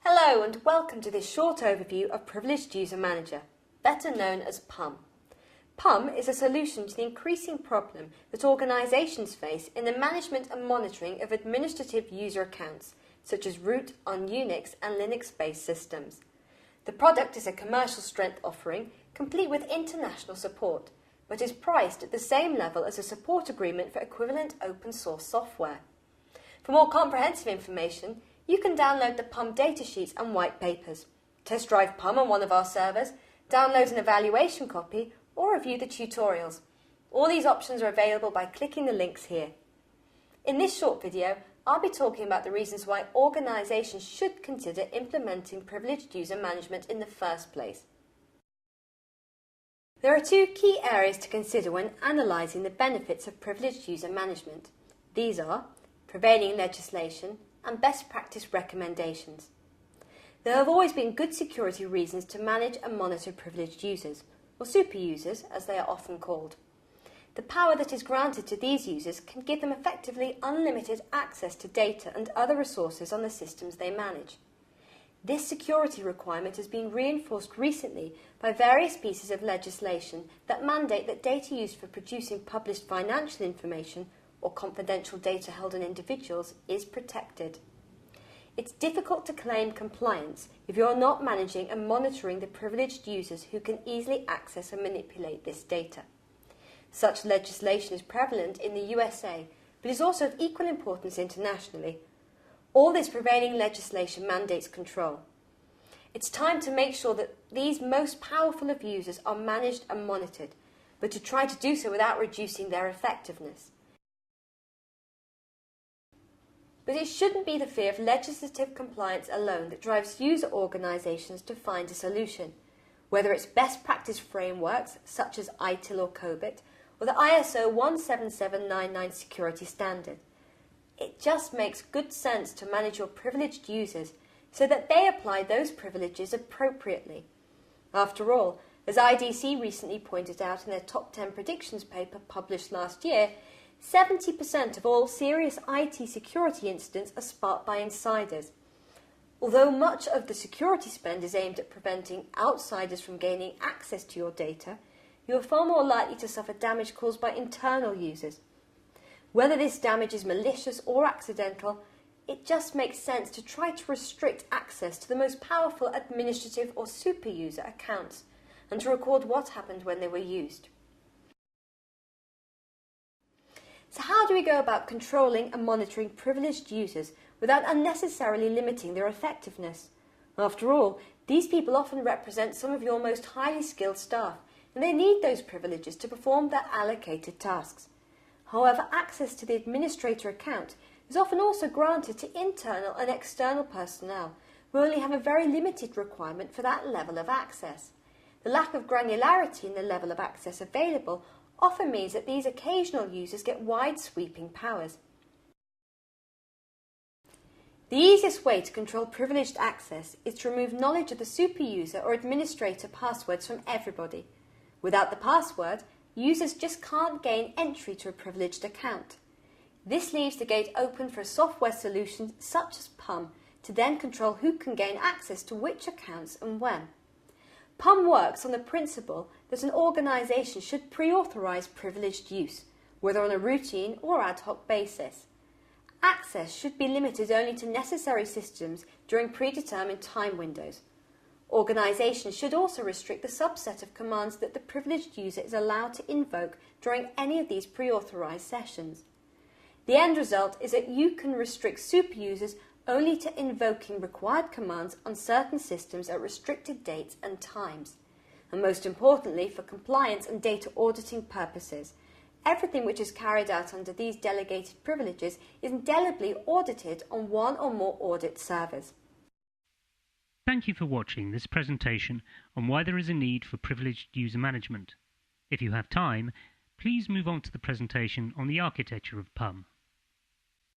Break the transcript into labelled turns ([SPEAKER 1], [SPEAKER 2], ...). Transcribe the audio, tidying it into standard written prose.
[SPEAKER 1] Hello and welcome to this short overview of Privileged User Manager, better known as PUM. PUM is a solution to the increasing problem that organisations face in the management and monitoring of administrative user accounts, such as root on Unix and Linux-based systems. The product is a commercial strength offering, complete with international support, but is priced at the same level as a support agreement for equivalent open source software. For more comprehensive information, you can download the PUM datasheets and white papers, test drive PUM on one of our servers, download an evaluation copy, or review the tutorials. All these options are available by clicking the links here. In this short video, I'll be talking about the reasons why organisations should consider implementing privileged user management in the first place. There are two key areas to consider when analysing the benefits of privileged user management. These are prevailing legislation and best practice recommendations. There have always been good security reasons to manage and monitor privileged users, or super users as they are often called. The power that is granted to these users can give them effectively unlimited access to data and other resources on the systems they manage. This security requirement has been reinforced recently by various pieces of legislation that mandate that data used for producing published financial information or confidential data held on individuals is protected. It's difficult to claim compliance if you're not managing and monitoring the privileged users who can easily access and manipulate this data. Such legislation is prevalent in the USA, but is also of equal importance internationally. All this prevailing legislation mandates control. It's time to make sure that these most powerful of users are managed and monitored, but to try to do so without reducing their effectiveness. But it shouldn't be the fear of legislative compliance alone that drives user organisations to find a solution, whether it's best practice frameworks such as ITIL or COBIT, or the ISO 17799 security standard. It just makes good sense to manage your privileged users so that they apply those privileges appropriately. After all, as IDC recently pointed out in their Top 10 Predictions paper published last year, 70% of all serious IT security incidents are sparked by insiders. Although much of the security spend is aimed at preventing outsiders from gaining access to your data, you are far more likely to suffer damage caused by internal users. Whether this damage is malicious or accidental, it just makes sense to try to restrict access to the most powerful administrative or super user accounts and to record what happened when they were used. So how do we go about controlling and monitoring privileged users without unnecessarily limiting their effectiveness? After all, these people often represent some of your most highly skilled staff, and they need those privileges to perform their allocated tasks. However, access to the administrator account is often also granted to internal and external personnel who only have a very limited requirement for that level of access. The lack of granularity in the level of access available often means that these occasional users get wide sweeping powers. The easiest way to control privileged access is to remove knowledge of the super user or administrator passwords from everybody. Without the password, users just can't gain entry to a privileged account. This leaves the gate open for a software solution such as PUM to then control who can gain access to which accounts and when. PUM works on the principle that an organisation should pre-authorise privileged use, whether on a routine or ad hoc basis. Access should be limited only to necessary systems during predetermined time windows. Organisations should also restrict the subset of commands that the privileged user is allowed to invoke during any of these pre-authorised sessions. The end result is that you can restrict super users only to invoking required commands on certain systems at restricted dates and times. And most importantly, for compliance and data auditing purposes, everything which is carried out under these delegated privileges is indelibly audited on one or more audit servers.
[SPEAKER 2] Thank you for watching this presentation on why there is a need for privileged user management. If you have time, please move on to the presentation on the architecture of PUM.